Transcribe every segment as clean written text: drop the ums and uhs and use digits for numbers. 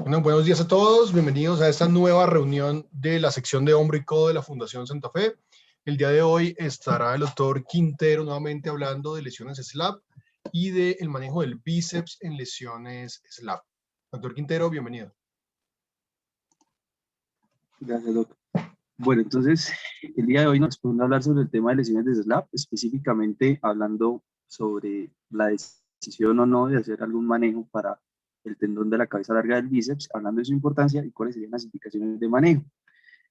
Bueno, buenos días a todos, bienvenidos a esta nueva reunión de la sección de hombro y codo de la Fundación Santa Fe. El día de hoy estará el doctor Quintero nuevamente hablando de lesiones SLAP y del manejo del bíceps en lesiones SLAP. Doctor Quintero, bienvenido. Gracias, doctor. Bueno, entonces, el día de hoy nos vamos a hablar sobre el tema de lesiones de SLAP, específicamente hablando sobre la decisión o no de hacer algún manejo para el tendón de la cabeza larga del bíceps, hablando de su importancia y cuáles serían las indicaciones de manejo.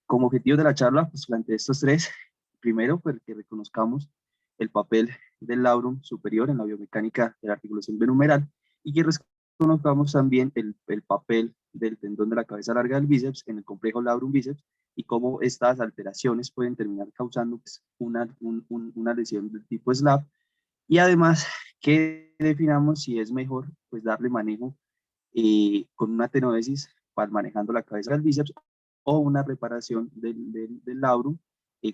Como objetivos de la charla, pues planteé estos tres. Primero, pues que reconozcamos el papel del labrum superior en la biomecánica de la articulación binumeral y que reconozcamos también el papel del tendón de la cabeza larga del bíceps en el complejo labrum bíceps y cómo estas alteraciones pueden terminar causando pues, una lesión del tipo SLAP. Y además que definamos si es mejor pues darle manejo con una tenodesis para manejando la cabeza del bíceps o una reparación del labrum,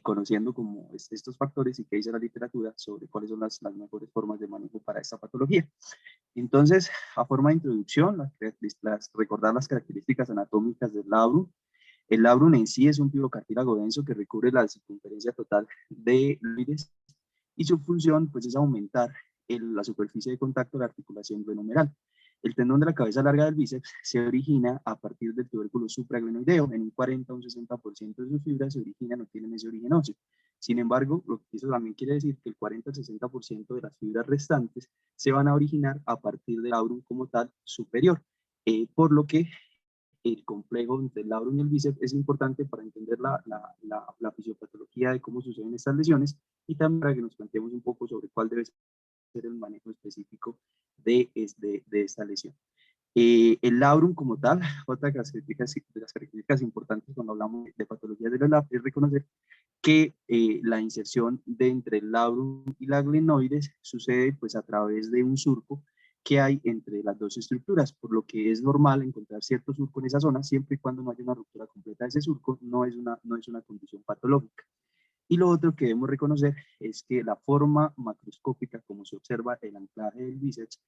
conociendo como estos factores y qué dice la literatura sobre cuáles son las mejores formas de manejo para esta patología. Entonces, a forma de introducción, recordar las características anatómicas del labrum. El labrum en sí es un pivocartílago denso que recubre la circunferencia total de iris y su función pues, es aumentar la superficie de contacto de la articulación glenohumeral. El tendón de la cabeza larga del bíceps se origina a partir del tubérculo supraglenoideo. En un 40 o un 60% de sus fibras se originan o tienen ese origen óseo. Sin embargo, lo que eso también quiere decir que el 40 al 60% de las fibras restantes se van a originar a partir del labrum como tal superior, por lo que el complejo entre el labrum y el bíceps es importante para entender la fisiopatología de cómo suceden estas lesiones y también para que nos planteemos un poco sobre cuál debe ser el manejo específico de esta lesión. El labrum como tal, otra de las características importantes cuando hablamos de patologías de la SLAP es reconocer que la inserción de entre el labrum y la glenoides sucede pues a través de un surco que hay entre las dos estructuras, por lo que es normal encontrar cierto surco en esa zona, siempre y cuando no haya una ruptura completa de ese surco, no es una condición patológica. Y lo otro que debemos reconocer es que la forma macroscópica, como se observa el anclaje del bíceps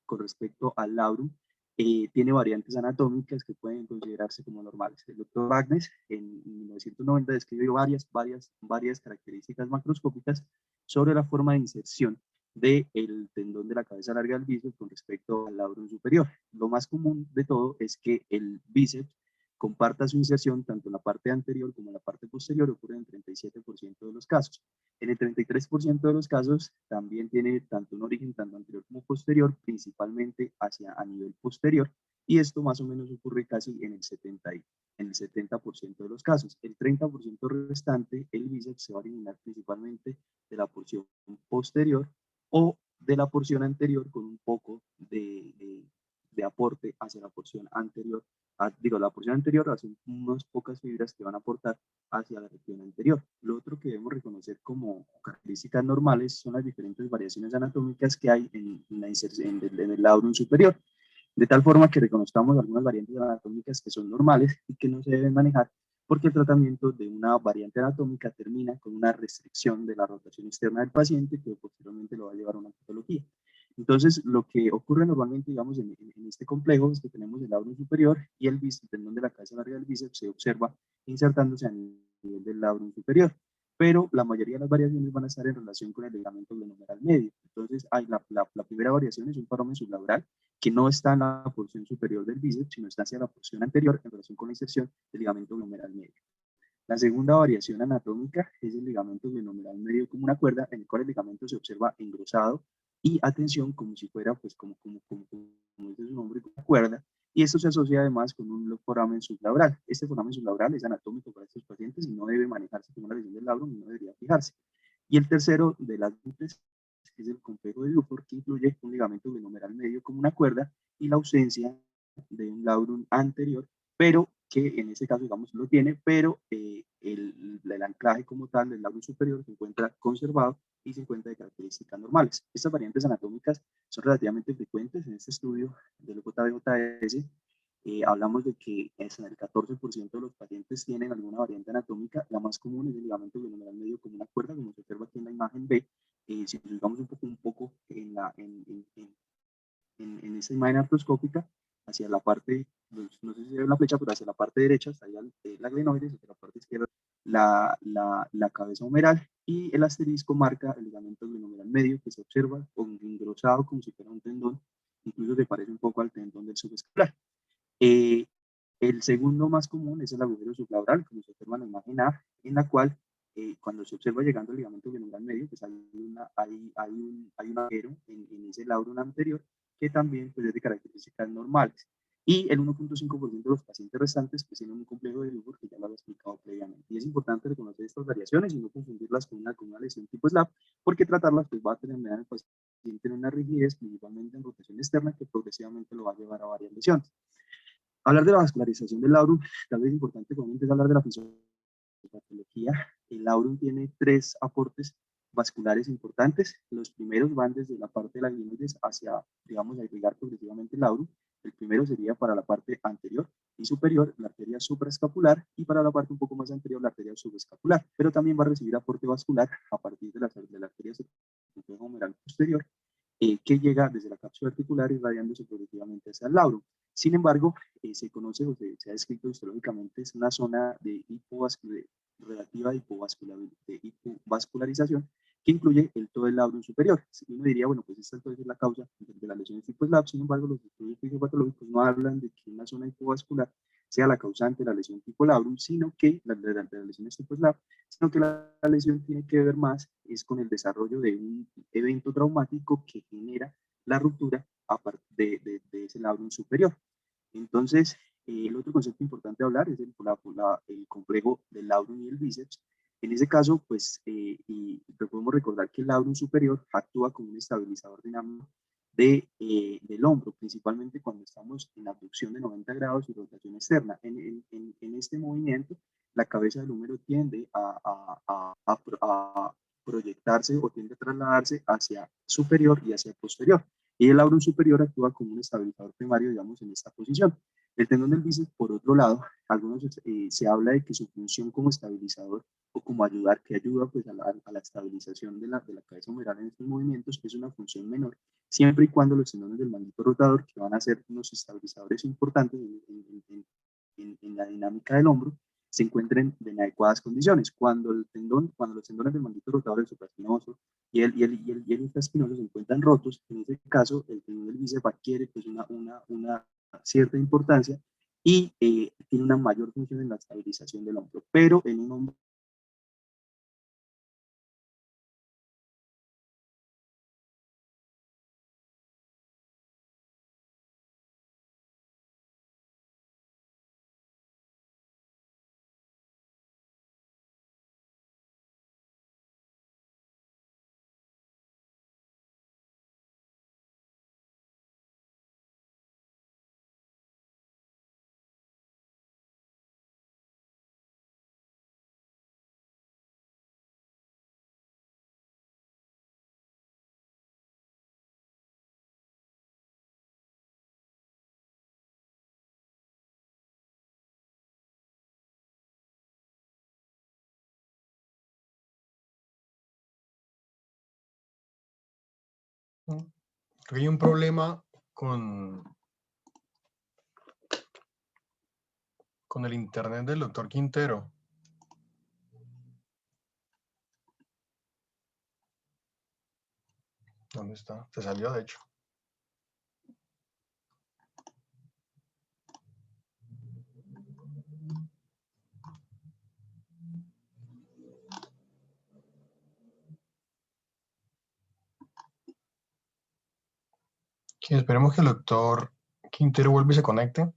con respecto al labrum, tiene variantes anatómicas que pueden considerarse como normales. El doctor Wagner en 1990 describió varias características macroscópicas sobre la forma de inserción del tendón de la cabeza larga del bíceps con respecto al labrum superior. Lo más común de todo es que el bíceps comparta su inserción tanto en la parte anterior como en la parte posterior, ocurre en el 37% de los casos. En el 33% de los casos también tiene tanto un origen tanto anterior como posterior, principalmente a nivel posterior, y esto más o menos ocurre casi en el 70% de los casos. El 30% restante, el bíceps se va a originar principalmente de la porción posterior o de la porción anterior con un poco de aporte hacia la porción anterior. La porción anterior hace unas pocas fibras que van a aportar hacia la región anterior. Lo otro que debemos reconocer como características normales son las diferentes variaciones anatómicas que hay en el labrum superior, de tal forma que reconozcamos algunas variantes anatómicas que son normales y que no se deben manejar porque el tratamiento de una variante anatómica termina con una restricción de la rotación externa del paciente que posteriormente lo va a llevar a una patología. Entonces, lo que ocurre normalmente, digamos, en este complejo es que tenemos el labrum superior y el tendón de la cabeza larga del bíceps se observa insertándose a nivel del labrum superior, pero la mayoría de las variaciones van a estar en relación con el ligamento glenohumeral medio. Entonces, la primera variación es un paramen sublaural que no está en la porción superior del bíceps, sino está hacia la porción anterior en relación con la inserción del ligamento glenohumeral medio. La segunda variación anatómica es el ligamento glenohumeral medio como una cuerda, en el cual el ligamento se observa engrosado y atención como si fuera, pues como dice su nombre, una cuerda, y esto se asocia además con un foramen sublaural. Este foramen sublaural es anatómico para estos pacientes y no debe manejarse como una lesión del labrum y no debería fijarse. Y el tercero de las es el complejo de Buford, que incluye un ligamento glenohumeral medio como una cuerda y la ausencia de un labrum anterior, pero que en este caso, digamos, lo tiene, pero el anclaje como tal del labrum superior se encuentra conservado y se encuentra de características normales. Estas variantes anatómicas son relativamente frecuentes en este estudio del JBJS. Hablamos de que en el 14% de los pacientes tienen alguna variante anatómica. La más común es el ligamento glenohumeral medio como una cuerda, como se observa aquí en la imagen B. Si nos fijamos un poco en esta imagen artroscópica, hacia la parte, no sé si se ve la flecha, pero hacia la parte derecha estaría la glenoides, hacia la parte izquierda la cabeza humeral, y el asterisco marca el ligamento glenohumeral medio, que se observa con engrosado como si fuera un tendón, incluso se parece un poco al tendón del subescapular. El segundo más común es el agujero sublaural, como se observa en la imagen A, en la cual cuando se observa llegando el ligamento glenohumeral medio, pues hay un agujero en ese laurum anterior que también pues, es de características normales. Y el 1.5% de los pacientes restantes pues, tienen un complejo de Ilford, que ya lo había explicado previamente. Y es importante reconocer estas variaciones y no confundirlas con una lesión tipo SLAP, porque tratarlas pues, va a tener en el paciente una rigidez, principalmente en rotación externa, que progresivamente lo va a llevar a varias lesiones. Hablar de la vascularización del laurum, tal vez es importante cuando empieza a hablar de la fisiopatología. El laurum tiene 3 aportes vasculares importantes. Los primeros van desde la parte de la glenoides hacia, digamos, a irrigar progresivamente el laurum. El primero sería para la parte anterior y superior, la arteria supraescapular, y para la parte un poco más anterior, la arteria subescapular. Pero también va a recibir aporte vascular a partir de la arteria humeral posterior, que llega desde la cápsula articular irradiándose progresivamente hacia el laurum. Sin embargo, se conoce o se ha descrito histológicamente es una zona de relativa hipovascularización que incluye todo el laurum superior. Uno diría, bueno, pues esta entonces es la causa de las lesiones tipo SLAP. Sin embargo, los estudios fisiopatológicos no hablan de que una zona hipovascular sea la causante de la lesión tipo laurum, sino que las lesiones tipo SLAP, sino que la lesión tiene que ver más es con el desarrollo de un evento traumático que genera la ruptura de ese laurum superior. Entonces, el otro concepto importante a hablar es el complejo del laurum y el bíceps. En ese caso, pues, y podemos recordar que el laurum superior actúa como un estabilizador dinámico del hombro, principalmente cuando estamos en abducción de 90 grados y rotación externa. En este movimiento, la cabeza del húmero tiende a proyectarse o tiende a trasladarse hacia superior y hacia posterior. Y el laurum superior actúa como un estabilizador primario, digamos, en esta posición. El tendón del bíceps, por otro lado, se habla de que su función como estabilizador o como ayudar, que ayuda pues, a la estabilización de la cabeza humeral en estos movimientos, es una función menor, siempre y cuando los tendones del manguito rotador, que van a ser unos estabilizadores importantes en la dinámica del hombro, se encuentren en inadecuadas condiciones. Cuando los tendones del manguito rotador, el supraespinoso y el infraespinoso se encuentran rotos, en ese caso el tendón del bíceps adquiere pues, una cierta importancia y tiene una mayor función en la estabilización del hombro, pero en un hombro Hay un problema con el internet del doctor Quintero. ¿Dónde está? Se salió, de hecho. Sí, esperemos que el doctor Quintero vuelva y se conecte.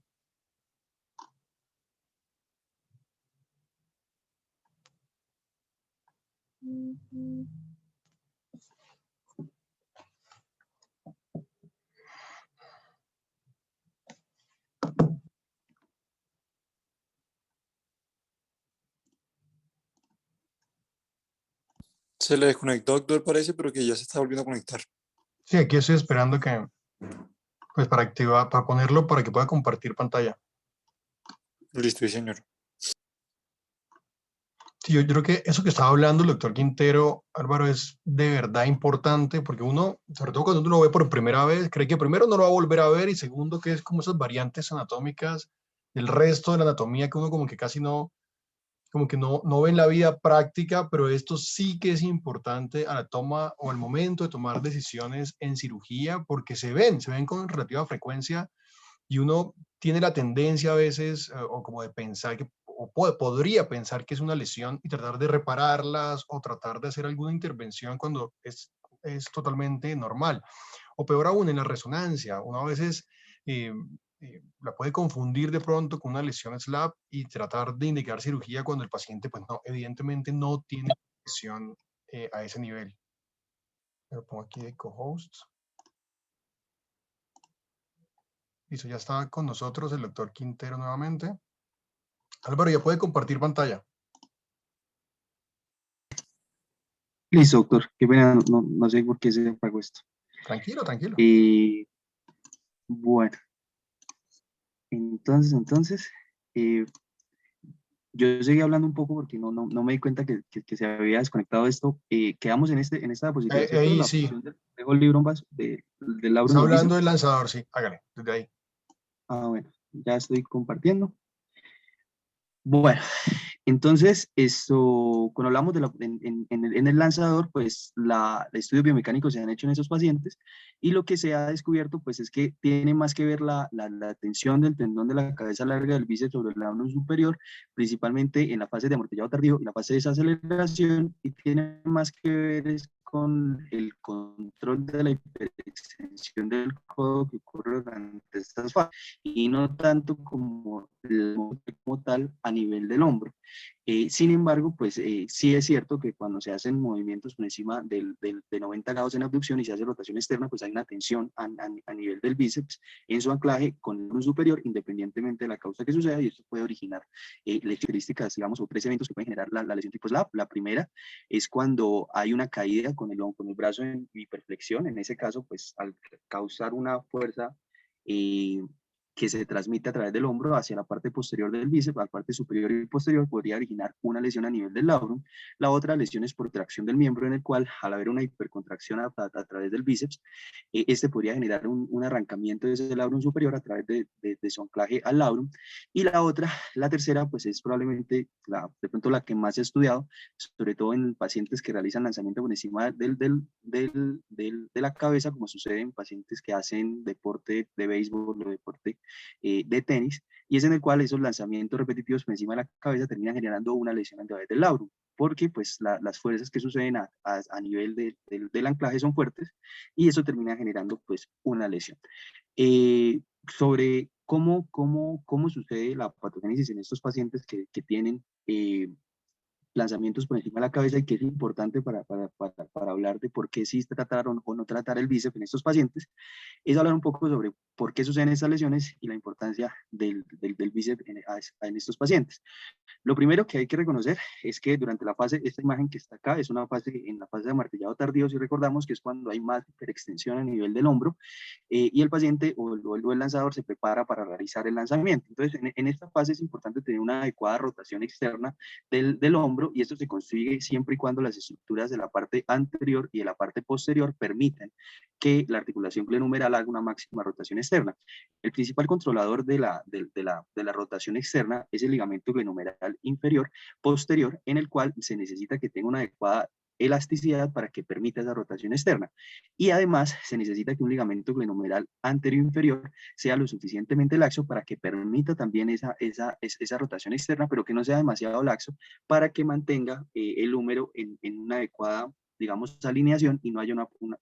Se le desconectó, doctor, parece, pero que ya se está volviendo a conectar. Sí, aquí estoy esperando que, pues para activar, para ponerlo para que pueda compartir pantalla. Listo, sí, señor. Sí, yo creo que eso que estaba hablando el doctor Quintero, Álvaro, es de verdad importante porque uno, sobre todo cuando uno lo ve por primera vez, cree que primero no lo va a volver a ver y segundo que es como esas variantes anatómicas del resto de la anatomía que uno como que casi no, como que no ve en la vida práctica, pero esto sí que es importante a la toma o al momento de tomar decisiones en cirugía porque se ven con relativa frecuencia y uno tiene la tendencia a veces o como de pensar que podría pensar que es una lesión y tratar de repararlas o tratar de hacer alguna intervención cuando es totalmente normal. O peor aún, en la resonancia, uno a veces eh, la puede confundir de pronto con una lesión SLAP y tratar de indicar cirugía cuando el paciente, pues no, evidentemente no tiene lesión a ese nivel. Lo pongo aquí de co-host. Listo, ya está con nosotros el doctor Quintero nuevamente. Álvaro, ya puede compartir pantalla. Listo, doctor. Qué pena, no sé por qué se apagó esto. Tranquilo, tranquilo. Bueno, entonces eh, yo seguí hablando un poco porque no me di cuenta que se había desconectado esto. Quedamos en esta diapositiva, ¿cierto? Ahí La sí, posición del libro del labrum está en el hablando bíceps. del lanzador, sí, hágale, desde ahí. Ah, bueno, ya estoy compartiendo. Bueno, entonces, cuando hablamos en el lanzador, pues estudios biomecánicos se han hecho en esos pacientes y lo que se ha descubierto, pues es que tiene más que ver la tensión del tendón de la cabeza larga del bíceps sobre el labrum superior, principalmente en la fase de amortillado tardío y la fase de desaceleración, y tiene más que ver con el control de la hiperextensión del codo que ocurre durante estas fases y no tanto como tal a nivel del hombro. Sin embargo, pues sí es cierto que cuando se hacen movimientos por encima de 90 grados en abducción y se hace rotación externa, pues hay una tensión a nivel del bíceps en su anclaje con el superior, independientemente de la causa que suceda, y esto puede originar características, digamos, o tres eventos que pueden generar la lesión tipo SLAP. La primera es cuando hay una caída con el brazo en hiperflexión. En ese caso, pues al causar una fuerza que se transmite a través del hombro hacia la parte posterior del bíceps, a la parte superior y posterior, podría originar una lesión a nivel del labrum. La otra lesión es por tracción del miembro, en el cual, al haber una hipercontracción a través del bíceps, este podría generar un arrancamiento de ese labrum superior a través de su anclaje al labrum. Y la tercera, pues es probablemente de pronto la que más he estudiado, sobre todo en pacientes que realizan lanzamiento por encima de la cabeza, como sucede en pacientes que hacen deporte de béisbol o deporte de tenis, y es en el cual esos lanzamientos repetitivos por encima de la cabeza terminan generando una lesión a través del labrum, porque pues las fuerzas que suceden a nivel del anclaje son fuertes y eso termina generando pues una lesión. Sobre cómo sucede la patogénesis en estos pacientes que tienen lanzamientos por encima de la cabeza y que es importante para hablar de por qué sí tratar o no tratar el bíceps en estos pacientes, es hablar un poco sobre por qué suceden estas lesiones y la importancia del bíceps en estos pacientes. Lo primero que hay que reconocer es que durante la fase, esta imagen que está acá, es una fase en la fase de amartillado tardío, si recordamos que es cuando hay más hiperextensión a nivel del hombro, y el paciente o el lanzador se prepara para realizar el lanzamiento. Entonces, en esta fase es importante tener una adecuada rotación externa del hombro, y esto se consigue siempre y cuando las estructuras de la parte anterior y de la parte posterior permitan que la articulación glenohumeral haga una máxima rotación externa. El principal controlador de la rotación externa es el ligamento glenohumeral inferior posterior, en el cual se necesita que tenga una adecuada elasticidad para que permita esa rotación externa. Y además se necesita que un ligamento glenohumeral anterior inferior sea lo suficientemente laxo para que permita también esa rotación externa, pero que no sea demasiado laxo para que mantenga el húmero en una adecuada, digamos, alineación y no haya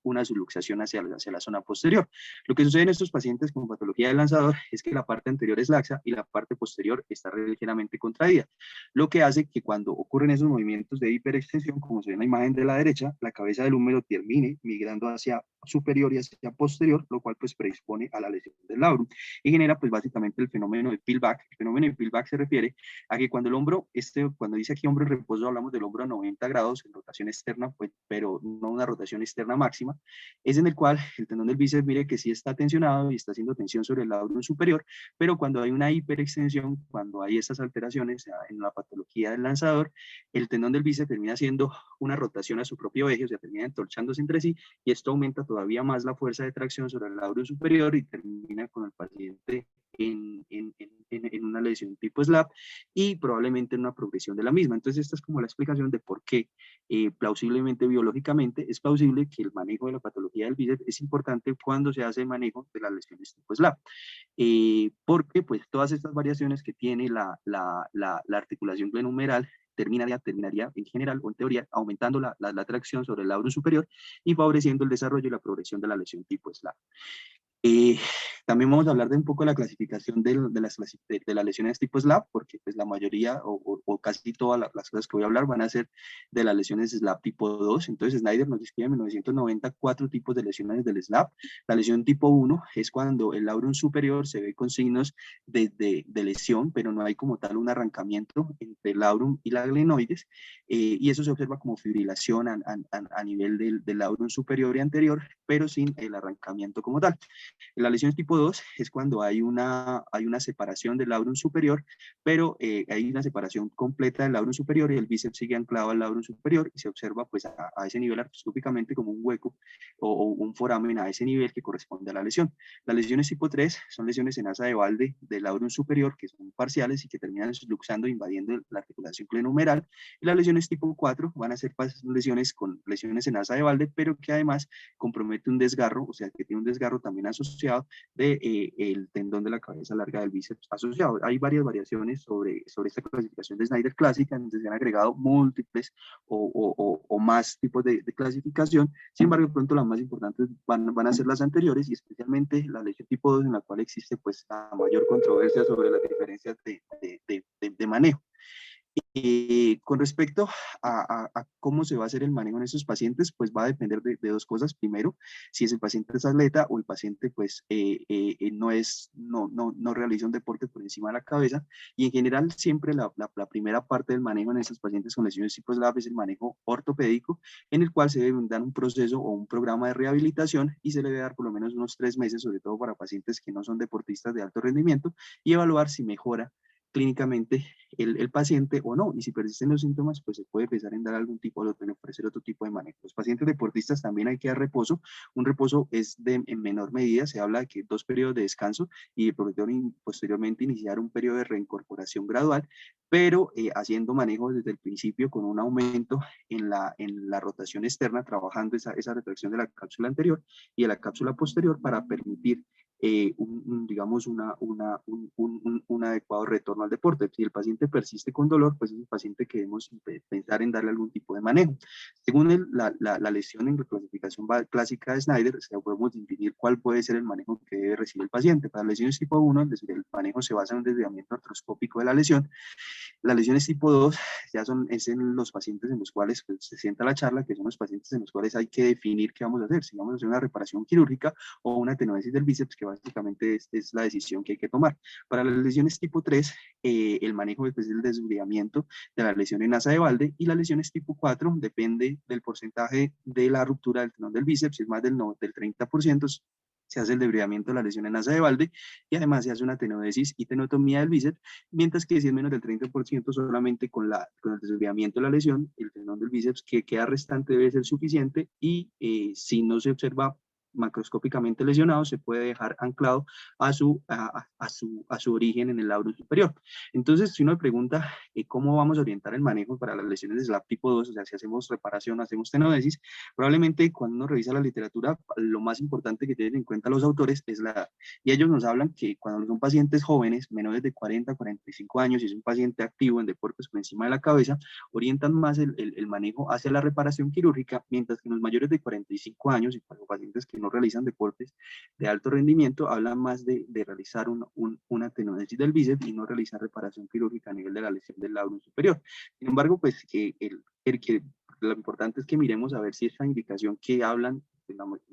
una subluxación hacia la zona posterior. Lo que sucede en estos pacientes con patología del lanzador es que la parte anterior es laxa y la parte posterior está ligeramente contraída, lo que hace que cuando ocurren esos movimientos de hiperextensión, como se ve en la imagen de la derecha, la cabeza del húmero termine migrando hacia superior y hacia posterior, lo cual pues predispone a la lesión del labrum y genera pues básicamente el fenómeno de peel-back. El fenómeno de peel-back se refiere a que cuando el hombro, cuando dice aquí hombro en reposo, hablamos del hombro a 90 grados en rotación externa, pues, pero no una rotación externa máxima, es en el cual el tendón del bíceps, mire que sí está tensionado y está haciendo tensión sobre el labrum superior, pero cuando hay una hiperextensión, cuando hay estas alteraciones en la patología del lanzador, el tendón del bíceps termina haciendo una rotación a su propio eje, o sea, termina entorchándose entre sí, y esto aumenta todavía más la fuerza de tracción sobre el labrum superior y termina con el paciente en una lesión tipo SLAP y probablemente en una progresión de la misma. Entonces, esta es como la explicación de por qué plausiblemente biológicamente es plausible que el manejo de la patología del bíceps es importante cuando se hace el manejo de las lesiones tipo SLAP. Porque pues todas estas variaciones que tiene la articulación glenohumeral terminaría en general o en teoría aumentando la tracción sobre el labrum superior y favoreciendo el desarrollo y la progresión de la lesión tipo SLAP. También vamos a hablar de un poco de la clasificación de las lesiones tipo SLAP, porque pues la mayoría o casi todas las cosas que voy a hablar van a ser de las lesiones SLAP tipo 2. Entonces Snyder nos describe en 1994 tipos de lesiones del SLAP. La lesión tipo 1 es cuando el labrum superior se ve con signos de lesión, pero no hay como tal un arrancamiento entre el labrum y la glenoides, y eso se observa como fibrilación a nivel del labrum superior y anterior, pero sin el arrancamiento como tal. La lesión tipo 2 es cuando hay una separación del labrum superior, pero hay una separación completa del labrum superior y el bíceps sigue anclado al labrum superior y se observa pues a ese nivel artroscópicamente como un hueco o un foramen a ese nivel que corresponde a la lesión. Las lesiones tipo 3 son lesiones en asa de Walde del labrum superior que son parciales y que terminan subluxando e invadiendo la articulación glenohumeral, y las lesiones tipo 4 van a ser lesiones en asa de Walde, pero que además compromete un desgarro, o sea que tiene un desgarro también asociado el tendón de la cabeza larga del bíceps asociado. Hay varias variaciones sobre esta clasificación de Snyder clásica, entonces se han agregado múltiples o más tipos de clasificación. Sin embargo, de pronto las más importantes van a ser las anteriores y especialmente la lesión tipo 2 en la cual existe pues la mayor controversia sobre las diferencias de manejo. Con respecto a cómo se va a hacer el manejo en esos pacientes, pues va a depender de dos cosas. Primero, si es el paciente es atleta o el paciente pues no realiza un deporte por encima de la cabeza, y en general siempre la primera parte del manejo en esos pacientes con lesiones tipo SLAP es el manejo ortopédico, en el cual se debe dar un proceso o un programa de rehabilitación y se le debe dar por lo menos unos 3 meses, sobre todo para pacientes que no son deportistas de alto rendimiento, y evaluar si mejora clínicamente el paciente o no, y si persisten los síntomas, pues se puede empezar en dar algún tipo de ofrecer otro tipo de manejo. Los pacientes deportistas también hay que dar reposo. Un reposo es en menor medida, se habla de que 2 periodos de descanso y posteriormente iniciar un periodo de reincorporación gradual, pero haciendo manejo desde el principio con un aumento en la rotación externa, trabajando esa retracción de la cápsula anterior y de la cápsula posterior para permitir digamos, un adecuado retorno al deporte. Si el paciente persiste con dolor, pues es un paciente que debemos pensar en darle algún tipo de manejo. Según la lesión en la clasificación clásica de Snyder, o sea, podemos definir cuál puede ser el manejo que debe recibir el paciente. Para lesiones tipo 1, el manejo se basa en un desviamiento artroscópico de la lesión. Las lesiones tipo 2 es en los pacientes en los cuales pues, se sienta la charla, que son los pacientes en los cuales hay que definir qué vamos a hacer, si vamos a hacer una reparación quirúrgica o una tenodesis del bíceps, que básicamente es la decisión que hay que tomar. Para las lesiones tipo 3, el manejo es el desviamiento de la lesión en asa de Walde, y las lesiones tipo 4 depende del porcentaje de la ruptura del tendón del bíceps, si es más del 30%, se hace el desviamiento de la lesión en asa de Walde y además se hace una tenodesis y tenotomía del bíceps, mientras que si es menos del 30% solamente con el desviamiento de la lesión, el tendón del bíceps que queda restante debe ser suficiente, y si no se observa macroscópicamente lesionado, se puede dejar anclado a su origen en el labrum superior. Entonces, si uno me pregunta cómo vamos a orientar el manejo para las lesiones de SLAP tipo 2, o sea, si hacemos reparación, hacemos tenodesis, probablemente cuando uno revisa la literatura, lo más importante que tienen en cuenta los autores es la edad. Y ellos nos hablan que cuando son pacientes jóvenes, menores de 40 a 45 años, y es un paciente activo en deportes por encima de la cabeza, orientan más el manejo hacia la reparación quirúrgica, mientras que los mayores de 45 años y para los pacientes que no realizan deportes de alto rendimiento, hablan más de realizar una tenodesis del bíceps y no realizar reparación quirúrgica a nivel de la lesión del labrum superior. Sin embargo, pues lo importante es que miremos a ver si esa indicación que hablan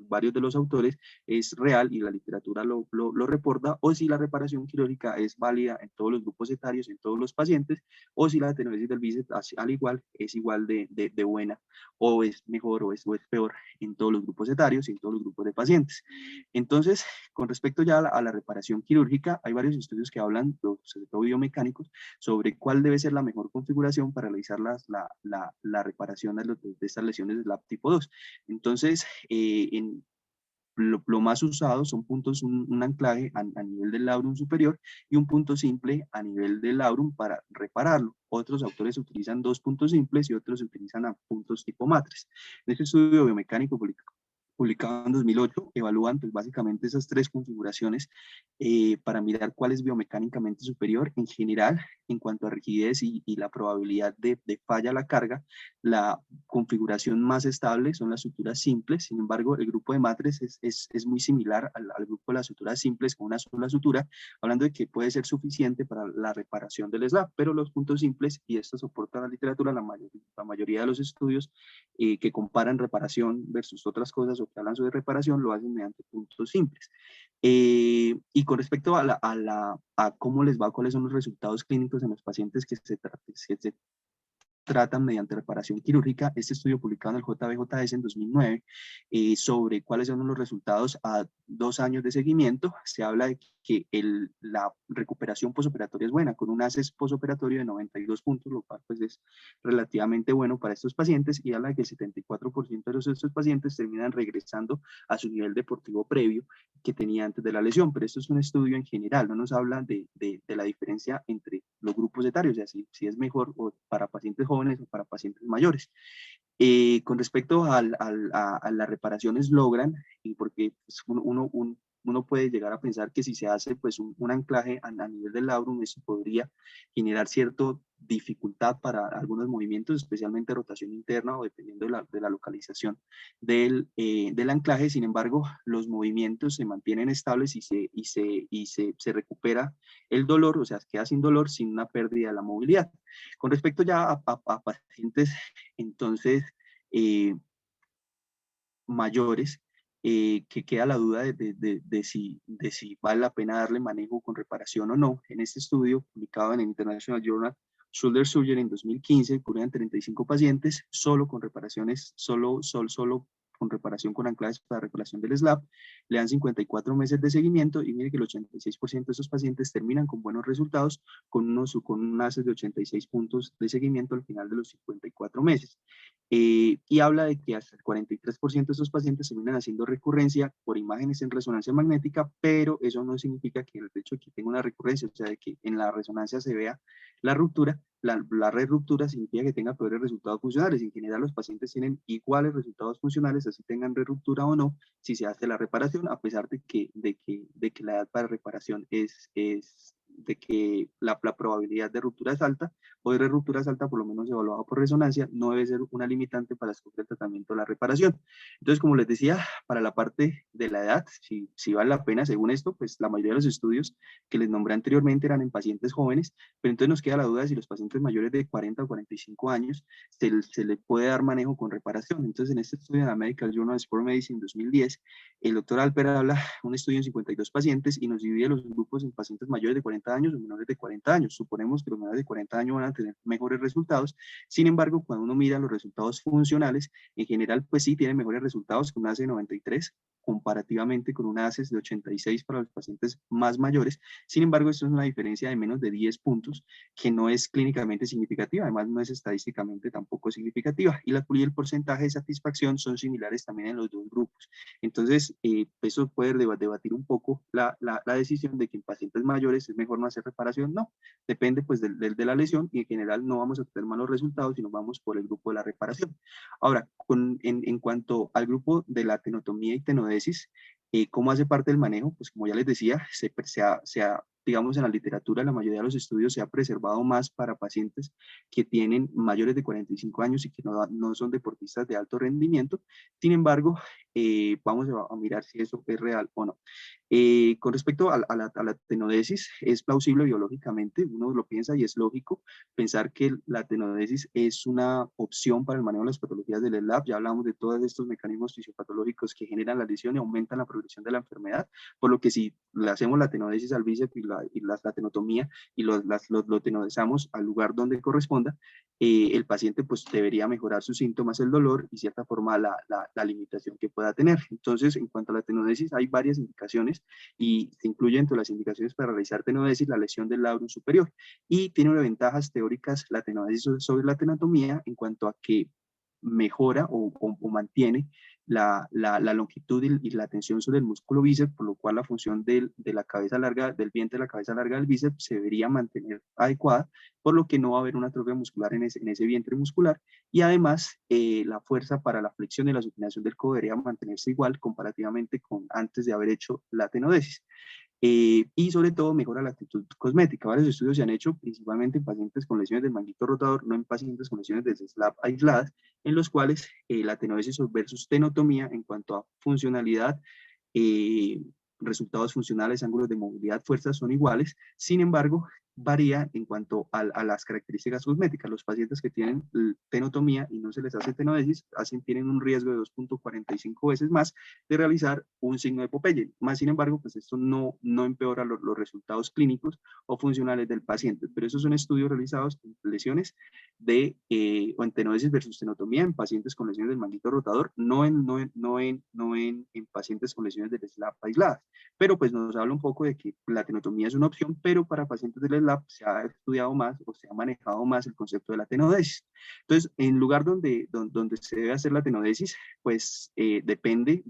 varios de los autores es real y la literatura lo reporta, o si la reparación quirúrgica es válida en todos los grupos etarios, en todos los pacientes, o si la tenodesis del bíceps al igual es igual de buena, o es mejor o es peor en todos los grupos etarios y en todos los grupos de pacientes. Entonces, con respecto ya a la reparación quirúrgica, hay varios estudios que hablan, sobre todo biomecánicos, sobre cuál debe ser la mejor configuración para realizar la reparación de estas lesiones de SLAP tipo 2. Entonces, lo más usado son puntos, un anclaje a nivel del labrum superior y un punto simple a nivel del labrum para repararlo. Otros autores utilizan 2 puntos simples y otros utilizan a puntos tipo matres. En este estudio biomecánico publicado en 2008, evalúan pues, básicamente esas 3 configuraciones para mirar cuál es biomecánicamente superior. En general, en cuanto a rigidez y la probabilidad de falla a la carga, la configuración más estable son las suturas simples. Sin embargo, el grupo de matres es muy similar al grupo de las suturas simples con una sola sutura, hablando de que puede ser suficiente para la reparación del SLAP, pero los puntos simples, y esto soporta la literatura, la mayoría de los estudios que comparan reparación versus otras cosas o que hablan sobre reparación, lo hacen mediante puntos simples. Y con respecto a cómo les va, cuáles son los resultados clínicos en los pacientes que se tratan mediante reparación quirúrgica, este estudio publicado en el JBJS en 2009, sobre cuáles son los resultados a 2 años de seguimiento, se habla de que la recuperación posoperatoria es buena, con un ACES posoperatorio de 92 puntos, lo cual pues es relativamente bueno para estos pacientes, y habla de que el 74% de estos pacientes terminan regresando a su nivel deportivo previo que tenía antes de la lesión, pero esto es un estudio en general, no nos habla de la diferencia entre los grupos etarios, o sea, si es mejor o para pacientes jóvenes o para pacientes mayores. Con respecto a las reparaciones logran, y porque pues, uno puede llegar a pensar que si se hace pues un anclaje a nivel del labrum, eso podría generar cierta dificultad para algunos movimientos, especialmente rotación interna o dependiendo de la localización del anclaje. Sin embargo, los movimientos se mantienen estables y se recupera el dolor, o sea, queda sin dolor, sin una pérdida de la movilidad. Con respecto ya a pacientes, entonces, mayores, que queda la duda de si vale la pena darle manejo con reparación o no. En este estudio, publicado en el International Journal Shoulder Surgery en 2015, cubrían 35 pacientes, solo con reparaciones, solo con reparación con anclajes para reparación del SLAP, le dan 54 meses de seguimiento y mire que el 86% de esos pacientes terminan con buenos resultados, con un ACES de 86 puntos de seguimiento al final de los 54 meses. Y habla de que hasta el 43% de esos pacientes terminan haciendo recurrencia por imágenes en resonancia magnética, pero eso no significa que el hecho de que tenga una recurrencia, o sea, de que en la resonancia se vea la ruptura, la re-ruptura significa que tenga peores resultados funcionales. En general, los pacientes tienen iguales resultados funcionales, así tengan re-ruptura o no, si se hace la reparación, a pesar de que la edad para reparación de que la probabilidad de ruptura es alta, o de re-ruptura es alta, por lo menos evaluado por resonancia, no debe ser una limitante para escoger el tratamiento de la reparación. Entonces, como les decía, para la parte de la edad, si vale la pena, según esto, pues la mayoría de los estudios que les nombré anteriormente eran en pacientes jóvenes, pero entonces nos queda la duda de si los pacientes mayores de 40 o 45 años se le puede dar manejo con reparación. Entonces, en este estudio de American Journal of Sport Medicine 2010, el doctor Alper habla un estudio en 52 pacientes y nos divide los grupos en pacientes mayores de 40 años o menores de 40 años. Suponemos que los menores de 40 años van a tener mejores resultados. Sin embargo, cuando uno mira los resultados funcionales, en general, pues sí, tienen mejores resultados con un ACE de 93, comparativamente con un ACES de 86 para los pacientes más mayores. Sin embargo, esto es una diferencia de menos de 10 puntos, que no es clínicamente significativa, además no es estadísticamente tampoco significativa, y el porcentaje de satisfacción son similares también en los dos grupos. Entonces, eso puede debatir un poco la decisión de que en pacientes mayores es mejor no hacer reparación. No, depende pues de la lesión, y en general no vamos a tener malos resultados si nos vamos por el grupo de la reparación. Ahora, en cuanto al grupo de la tenotomía y tenodesis, ¿cómo hace parte del manejo? Pues como ya les decía, se ha digamos, en la literatura, la mayoría de los estudios se ha preservado más para pacientes que tienen mayores de 45 años y que no son deportistas de alto rendimiento. Sin embargo, vamos a mirar si eso es real o no. Con respecto a la tenodesis, es plausible biológicamente, uno lo piensa y es lógico pensar que la tenodesis es una opción para el manejo de las patologías del SLAP. Ya hablamos de todos estos mecanismos fisiopatológicos que generan la lesión y aumentan la progresión de la enfermedad, por lo que si le hacemos la tenodesis al bíceps y la tenotomía y lo tenodesamos al lugar donde corresponda, el paciente pues debería mejorar sus síntomas, el dolor y cierta forma la limitación que pueda tener. Entonces, en cuanto a la tenodesis, hay varias indicaciones y se incluye entre las indicaciones para realizar tenodesis la lesión del labrum superior, y tiene unas ventajas teóricas la tenodesis sobre la tenotomía en cuanto a que mejora o mantiene la longitud y la tensión sobre el músculo bíceps, por lo cual la función de la cabeza larga, del vientre de la cabeza larga del bíceps se debería mantener adecuada, por lo que no va a haber una atrofia muscular en ese vientre muscular, y además la fuerza para la flexión y la supinación del codo debería mantenerse igual comparativamente con antes de haber hecho la tenodesis. Y sobre todo mejora la actitud cosmética. Varios estudios se han hecho principalmente en pacientes con lesiones del manguito rotador, no en pacientes con lesiones de SLAP aisladas, en los cuales la tenodesis versus tenotomía en cuanto a funcionalidad, resultados funcionales, ángulos de movilidad, fuerzas son iguales. Sin embargo, varía en cuanto a las características cosméticas. Los pacientes que tienen tenotomía y no se les hace tenodesis tienen un riesgo de 2.45 veces más de realizar un signo de Popeye. Más sin embargo, pues esto no empeora los resultados clínicos o funcionales del paciente, pero esos son estudios realizados en lesiones o en tenodesis versus tenotomía en pacientes con lesiones del manguito rotador, no en pacientes con lesiones del SLAP aisladas. Pero pues nos habla un poco de que la tenotomía es una opción, pero para pacientes del SLAP se ha estudiado más o se ha manejado más el concepto de la tenodesis. Entonces, en lugar donde se debe hacer la tenodesis, pues depende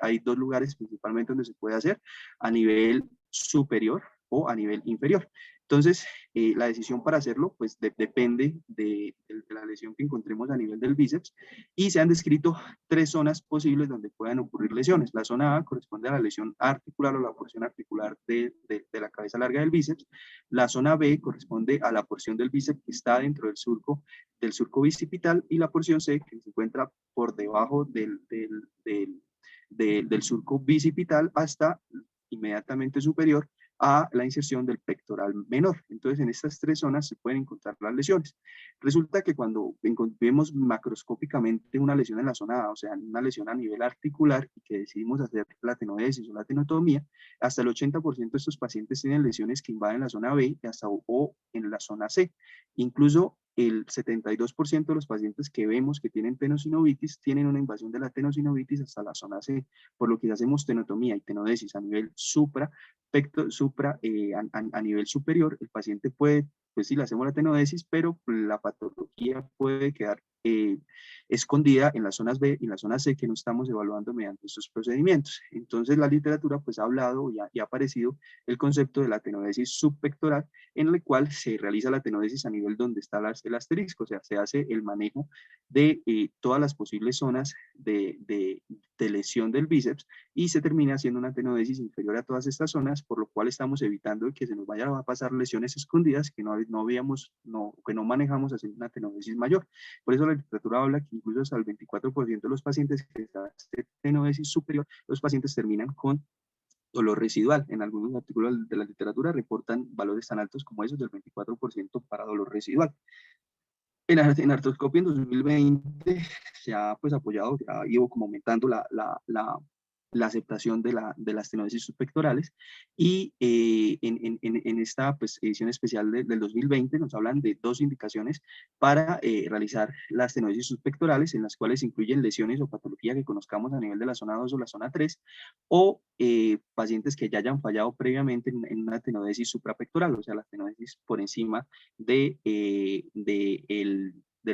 hay dos lugares principalmente donde se puede hacer, a nivel superior o a nivel inferior. Entonces, la decisión para hacerlo pues depende de la lesión que encontremos a nivel del bíceps, y se han descrito 3 zonas posibles donde puedan ocurrir lesiones. La zona A corresponde a la lesión articular o la porción articular de la cabeza larga del bíceps. La zona B corresponde a la porción del bíceps que está dentro del surco bicipital, y la porción C que se encuentra por debajo del surco bicipital hasta inmediatamente superior a la inserción del pectoral menor. Entonces, en estas 3 zonas se pueden encontrar las lesiones. Resulta que cuando vemos macroscópicamente una lesión en la zona A, o sea, una lesión a nivel articular, y que decidimos hacer la tenodesis o la tenotomía, hasta el 80% de estos pacientes tienen lesiones que invaden la zona B y hasta o en la zona C. Incluso el 72% de los pacientes que vemos que tienen tenosinovitis tienen una invasión de la tenosinovitis hasta la zona C, por lo que si hacemos tenotomía y tenodesis a nivel a nivel superior, el paciente puede, pues sí, le hacemos la tenodesis, pero la patología puede quedar escondida en las zonas B y la zona C que no estamos evaluando mediante estos procedimientos. Entonces la literatura pues ha hablado y ha aparecido el concepto de la tenodesis subpectoral, en el cual se realiza la tenodesis a nivel donde está el asterisco, o sea, se hace el manejo de todas las posibles zonas de lesión del bíceps, y se termina haciendo una tenodesis inferior a todas estas zonas, por lo cual estamos evitando que se nos vaya a pasar lesiones escondidas que no manejamos haciendo una tenodesis mayor. Por eso la literatura habla que incluso hasta el 24% de los pacientes que están en tenodesis superior, los pacientes terminan con dolor residual. En algunos artículos de la literatura reportan valores tan altos como esos del 24% para dolor residual. En artroscopia en 2020 se ha pues apoyado, ha ido como aumentando la aceptación de las tenodesis subpectorales, y en esta pues, edición especial del 2020 nos hablan de 2 indicaciones para realizar las tenodesis subpectorales, en las cuales incluyen lesiones o patología que conozcamos a nivel de la zona 2 o la zona 3, o pacientes que ya hayan fallado previamente en una tenodesis suprapectoral, o sea, la tenodesis por encima del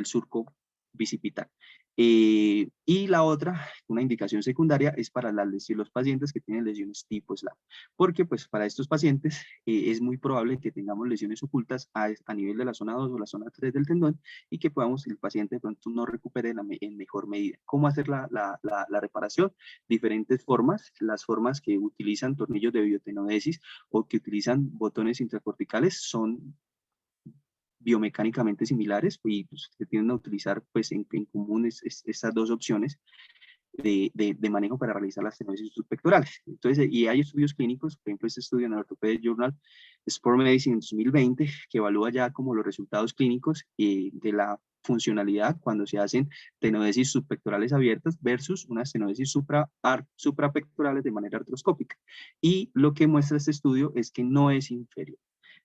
surco bicipital. Y la otra, una indicación secundaria, es para los pacientes que tienen lesiones tipo SLAP, porque pues para estos pacientes es muy probable que tengamos lesiones ocultas a nivel de la zona 2 o la zona 3 del tendón y que el paciente de pronto no recupere en mejor medida. ¿Cómo hacer la reparación? Diferentes formas, las formas que utilizan tornillos de biotenodesis o que utilizan botones intracorticales son biomecánicamente similares y pues, se tienden a utilizar pues, en común estas dos opciones de manejo para realizar las estenosis subpectorales. Entonces, y hay estudios clínicos, por ejemplo, este estudio en el Orthopedic Journal Sport Medicine en 2020, que evalúa ya como los resultados clínicos de la funcionalidad cuando se hacen tenodesis subpectorales abiertas versus unas tenodesis suprapectorales de manera artroscópica. Y lo que muestra este estudio es que no es inferior.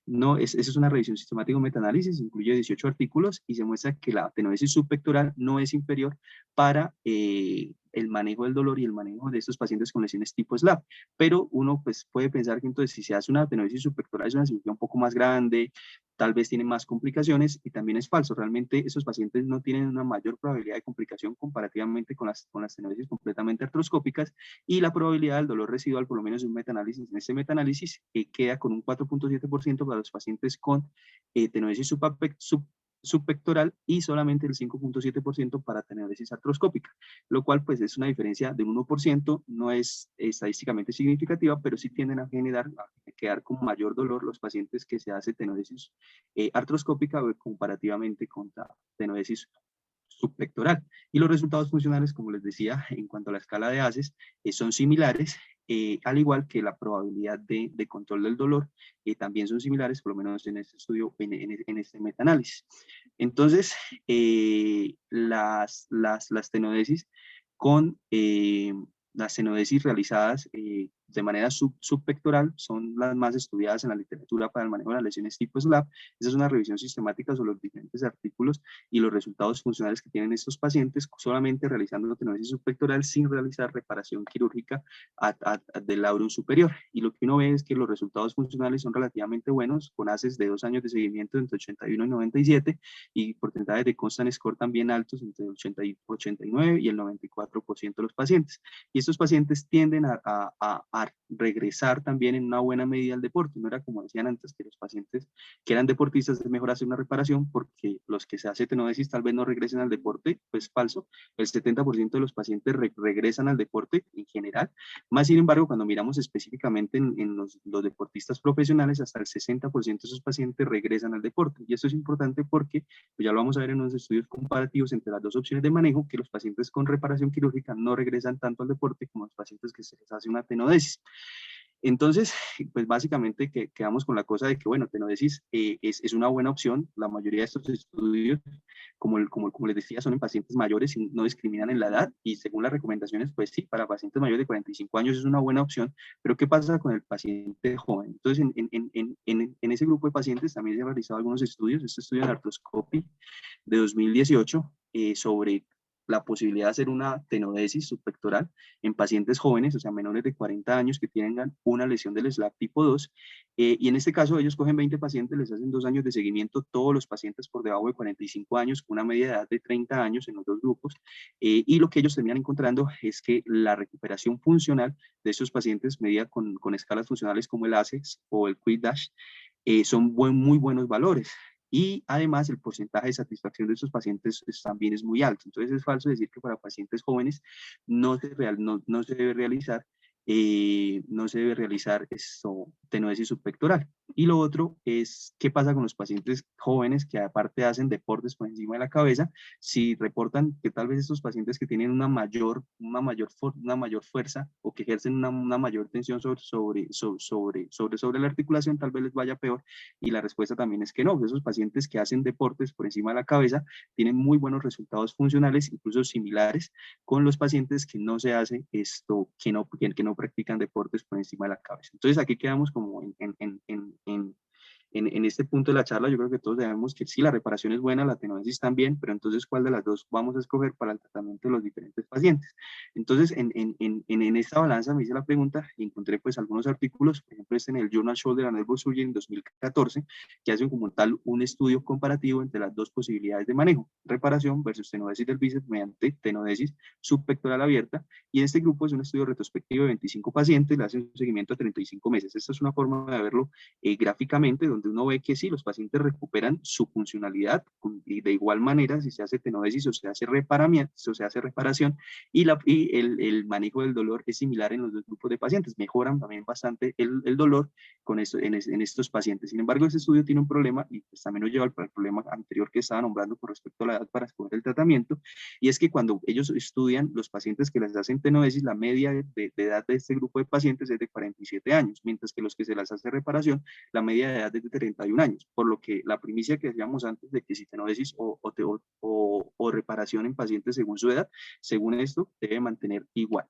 No, esa es una revisión sistemática de metaanálisis, incluye 18 artículos y se muestra que la tenodesis subpectoral no es inferior para el manejo del dolor y el manejo de estos pacientes con lesiones tipo SLAP. Pero uno pues, puede pensar que entonces si se hace una tenodesis subpectoral es una cirugía un poco más grande, tal vez tiene más complicaciones y también es falso. Realmente esos pacientes no tienen una mayor probabilidad de complicación comparativamente con las tenodesis completamente artroscópicas y la probabilidad del dolor residual, por lo menos en un metaanálisis, en este metaanálisis queda con un 4.7% para los pacientes con tenodesis subpectoral y solamente el 5.7% para tenodesis artroscópica, lo cual pues es una diferencia de un 1%, no es estadísticamente significativa, pero sí tienden a quedar con mayor dolor los pacientes que se hace tenodesis artroscópica comparativamente con la tenodesis subpectoral. Y los resultados funcionales, como les decía, en cuanto a la escala de ACES, son similares, al igual que la probabilidad de control del dolor, también son similares, por lo menos en este estudio, en este metaanálisis. Entonces, las tenodesis con las tenodesis realizadas de manera subpectoral son las más estudiadas en la literatura para el manejo de las lesiones tipo SLAP. Esa es una revisión sistemática sobre los diferentes artículos y los resultados funcionales que tienen estos pacientes solamente realizando tenodesis subpectoral sin realizar reparación quirúrgica del labrum superior. Y lo que uno ve es que los resultados funcionales son relativamente buenos, con ACES de 2 años de seguimiento entre 81 y 97 y porcentajes de constant score también altos entre 80 y 89 y el 94% de los pacientes. Y estos pacientes tienden a regresar también en una buena medida al deporte. No era como decían antes, que los pacientes que eran deportistas es mejor hacer una reparación porque los que se hace tenodesis tal vez no regresen al deporte, pues falso. El 70% de los pacientes regresan al deporte en general. Más sin embargo, cuando miramos específicamente en los deportistas profesionales, hasta el 60% de esos pacientes regresan al deporte. Y esto es importante porque, pues ya lo vamos a ver en unos estudios comparativos entre las dos opciones de manejo, que los pacientes con reparación quirúrgica no regresan tanto al deporte como los pacientes que se les hace una tenodesis. Entonces, pues básicamente quedamos con la cosa de que, bueno, tenodesis es una buena opción. La mayoría de estos estudios, como les decía, son en pacientes mayores y no discriminan en la edad. Y según las recomendaciones, pues sí, para pacientes mayores de 45 años es una buena opción. Pero ¿qué pasa con el paciente joven? Entonces, en ese grupo de pacientes también se han realizado algunos estudios. Este estudio en artroscopy de 2018 sobre la posibilidad de hacer una tenodesis subpectoral en pacientes jóvenes, o sea, menores de 40 años que tengan una lesión del SLAP tipo 2. Y en este caso, ellos cogen 20 pacientes, les hacen 2 años de seguimiento, todos los pacientes por debajo de 45 años, con una media de edad de 30 años en los dos grupos. Y lo que ellos terminan encontrando es que la recuperación funcional de estos pacientes, medida con escalas funcionales como el ACES o el QI-DASH, son muy buenos valores. Y además el porcentaje de satisfacción de estos pacientes también es muy alto. Entonces es falso decir que para pacientes jóvenes no se debe realizar esto, tenodesis subpectoral. Y lo otro es qué pasa con los pacientes jóvenes que aparte hacen deportes por encima de la cabeza, si reportan que tal vez estos pacientes que tienen una mayor fuerza o que ejercen una mayor tensión sobre la articulación, tal vez les vaya peor. Y la respuesta también es que no, esos pacientes que hacen deportes por encima de la cabeza tienen muy buenos resultados funcionales, incluso similares con los pacientes que no se hace esto, que no practican deportes por encima de la cabeza. Entonces aquí quedamos como en este punto de la charla yo creo que todos sabemos que sí, la reparación es buena, la tenodesis también, pero entonces ¿cuál de las dos vamos a escoger para el tratamiento de los diferentes pacientes? Entonces en esta balanza me hice la pregunta y encontré pues algunos artículos, por ejemplo en el Journal Shoulder and Elbow Surgery en 2014, que hacen como tal un estudio comparativo entre las dos posibilidades de manejo, reparación versus tenodesis del bíceps mediante tenodesis subpectoral abierta, y este grupo es un estudio retrospectivo de 25 pacientes, le hacen un seguimiento a 35 meses. Esta es una forma de verlo gráficamente, donde uno ve que sí, los pacientes recuperan su funcionalidad, y de igual manera si se hace tenodesis o se hace reparación, y el manejo del dolor es similar en los dos grupos de pacientes, mejoran también bastante el dolor con esto, en estos pacientes. Sin embargo, este estudio tiene un problema, y pues también nos lleva al problema anterior que estaba nombrando con respecto a la edad para escoger el tratamiento, y es que cuando ellos estudian los pacientes que les hacen tenodesis, la media de edad de este grupo de pacientes es de 47 años, mientras que los que se las hace reparación, la media de edad es de 31 años, por lo que la primicia que decíamos antes de que si tenodesis o reparación en pacientes según su edad, según esto, debe mantener igual.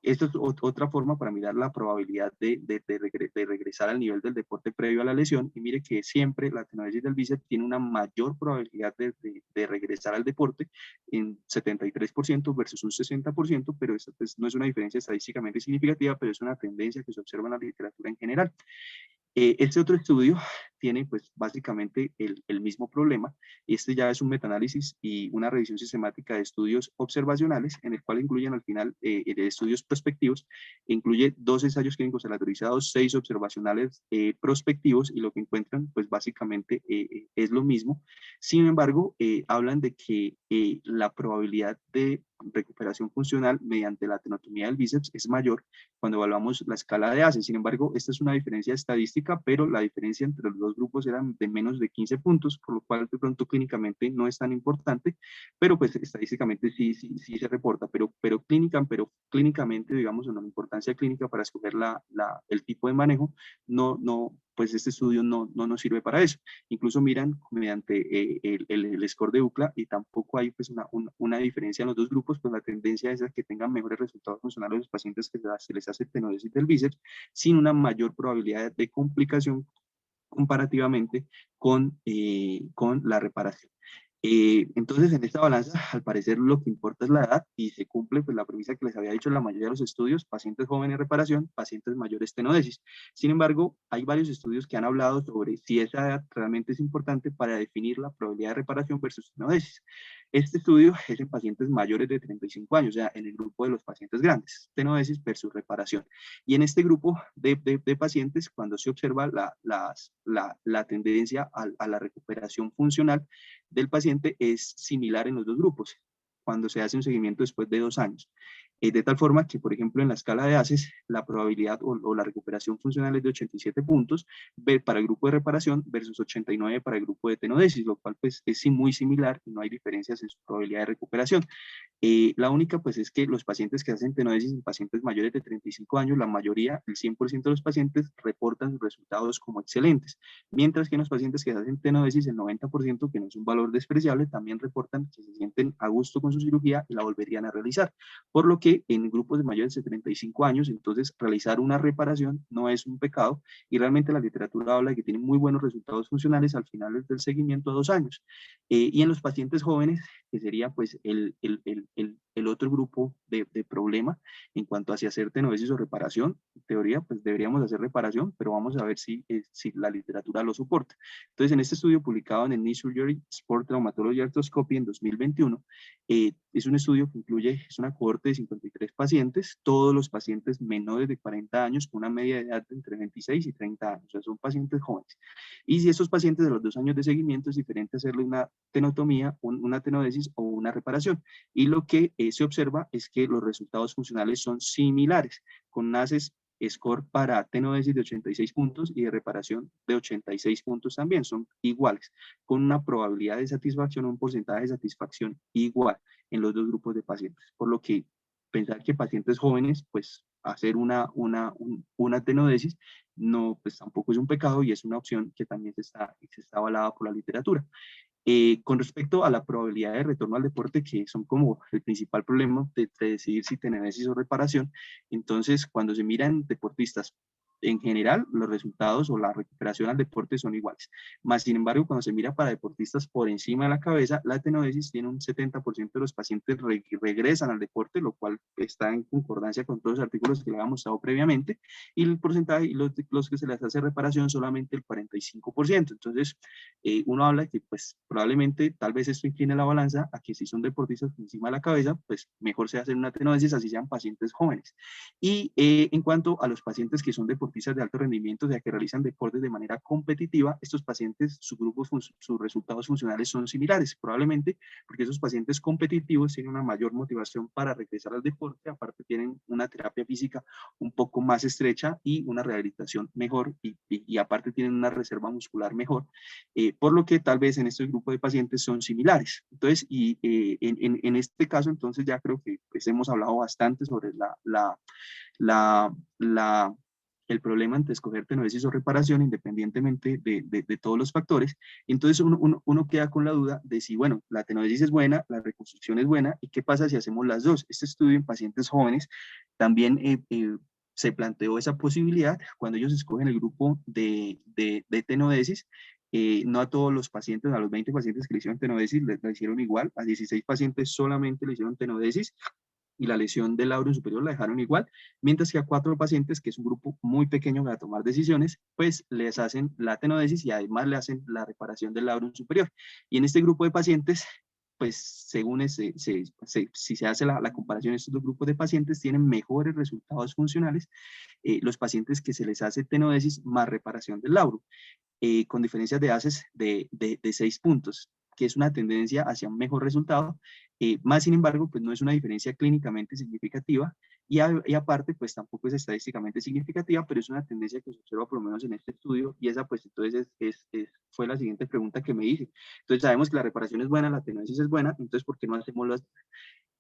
Esto es otra forma para mirar la probabilidad de regresar al nivel del deporte previo a la lesión, y mire que siempre la tenodesis del bíceps tiene una mayor probabilidad de regresar al deporte, en 73% versus un 60%, pero esta pues, no es una diferencia estadísticamente significativa, pero es una tendencia que se observa en la literatura en general. Este otro estudio tiene pues básicamente el mismo problema. Este ya es un metaanálisis y una revisión sistemática de estudios observacionales, en el cual incluyen al final estudios prospectivos, incluye 2 ensayos clínicos aleatorizados, 6 observacionales prospectivos, y lo que encuentran pues básicamente es lo mismo. Sin embargo, hablan de que la probabilidad de recuperación funcional mediante la tenotomía del bíceps es mayor cuando evaluamos la escala de ACE. Sin embargo, esta es una diferencia estadística, pero la diferencia entre los dos grupos era de menos de 15 puntos, por lo cual de pronto clínicamente no es tan importante, pero pues estadísticamente sí se reporta, pero clínicamente, digamos, en la importancia clínica para escoger el tipo de manejo, pues este estudio no nos sirve para eso. Incluso miran mediante el score de UCLA, y tampoco hay pues una diferencia en los dos grupos, pues la tendencia es a que tengan mejores resultados funcionales los pacientes que se les hace tenodesis del bíceps, sin una mayor probabilidad de complicación comparativamente con la reparación. Entonces, en esta balanza, al parecer lo que importa es la edad, y se cumple pues la premisa que les había dicho en la mayoría de los estudios: pacientes jóvenes reparación, pacientes mayores tenodesis. Sin embargo, hay varios estudios que han hablado sobre si esa edad realmente es importante para definir la probabilidad de reparación versus tenodesis. Este estudio es en pacientes mayores de 35 años, o sea, en el grupo de los pacientes grandes, tenodesis versus reparación. Y en este grupo de pacientes, cuando se observa la tendencia a la recuperación funcional del paciente, es similar en los dos grupos, cuando se hace un seguimiento después de 2 años. De tal forma que, por ejemplo, en la escala de ACES, la probabilidad o la recuperación funcional es de 87 puntos para el grupo de reparación versus 89 para el grupo de tenodesis, lo cual pues es muy similar y no hay diferencias en su probabilidad de recuperación. La única pues es que los pacientes que hacen tenodesis en pacientes mayores de 35 años, la mayoría, el 100% de los pacientes, reportan sus resultados como excelentes, mientras que en los pacientes que hacen tenodesis, el 90%, que no es un valor despreciable, también reportan que se sienten a gusto con su cirugía y la volverían a realizar. Por lo que en grupos de mayores de 35 años, entonces realizar una reparación no es un pecado, y realmente la literatura habla de que tiene muy buenos resultados funcionales al final del seguimiento a 2 años. Y en los pacientes jóvenes, que sería pues el otro grupo de problema en cuanto a si hacer tenodesis o reparación, en teoría pues deberíamos hacer reparación, pero vamos a ver si la literatura lo soporta. Entonces, en este estudio publicado en el Knee Surgery, Sport Traumatology Arthroscopy en 2021, es un estudio que incluye, es una cohorte de 53 pacientes, todos los pacientes menores de 40 años, con una media de edad de entre 26 y 30 años, o sea, son pacientes jóvenes. Y si esos pacientes de los 2 años de seguimiento, es diferente hacerle una tenotomía, una tenodesis o una reparación. Y lo que se observa es que los resultados funcionales son similares, con ACES score para tenodesis de 86 puntos y de reparación de 86 puntos también, son iguales, con una probabilidad de satisfacción o un porcentaje de satisfacción igual en los dos grupos de pacientes. Por lo que pensar que pacientes jóvenes, pues hacer una tenodesis, no, pues tampoco es un pecado, y es una opción que también se está avalada por la literatura. Con respecto a la probabilidad de retorno al deporte, que son como el principal problema de decidir si tenodesis o reparación, entonces cuando se miran deportistas en general los resultados o la recuperación al deporte son iguales. Más sin embargo, cuando se mira para deportistas por encima de la cabeza, la tenodesis tiene un 70% de los pacientes regresan al deporte, lo cual está en concordancia con todos los artículos que le habíamos mostrado previamente, y el porcentaje, y los que se les hace reparación, solamente el 45%. Entonces, uno habla que pues probablemente tal vez esto incline la balanza a que si son deportistas por encima de la cabeza, pues mejor se hace una tenodesis, así sean pacientes jóvenes. Y en cuanto a los pacientes que son deportistas de alto rendimiento, o sea, que realizan deportes de manera competitiva, estos pacientes, sus resultados funcionales son similares, probablemente porque esos pacientes competitivos tienen una mayor motivación para regresar al deporte, aparte tienen una terapia física un poco más estrecha y una rehabilitación mejor, y aparte tienen una reserva muscular mejor, por lo que tal vez en este grupo de pacientes son similares. Entonces, en este caso, entonces ya creo que pues, hemos hablado bastante sobre el problema ante escoger tenodesis o reparación, independientemente de todos los factores. Entonces uno queda con la duda de si, bueno, la tenodesis es buena, la reconstrucción es buena, y qué pasa si hacemos las dos. Este estudio en pacientes jóvenes también se planteó esa posibilidad cuando ellos escogen el grupo de tenodesis. No a todos los pacientes, a los 20 pacientes que le hicieron tenodesis, les hicieron igual, a 16 pacientes solamente le hicieron tenodesis, y la lesión del labrum superior la dejaron igual, mientras que a 4 pacientes, que es un grupo muy pequeño para tomar decisiones, pues les hacen la tenodesis y además le hacen la reparación del labrum superior. Y en este grupo de pacientes, pues según si se hace la comparación, estos dos grupos de pacientes tienen mejores resultados funcionales, los pacientes que se les hace tenodesis más reparación del labrum, con diferencias de haces de 6 puntos, que es una tendencia hacia un mejor resultado, más sin embargo, pues no es una diferencia clínicamente significativa, y aparte, pues tampoco es estadísticamente significativa, pero es una tendencia que se observa por lo menos en este estudio, y esa pues entonces fue la siguiente pregunta que me hice. Entonces sabemos que la reparación es buena, la tenodesis es buena, entonces ¿por qué no hacemos las?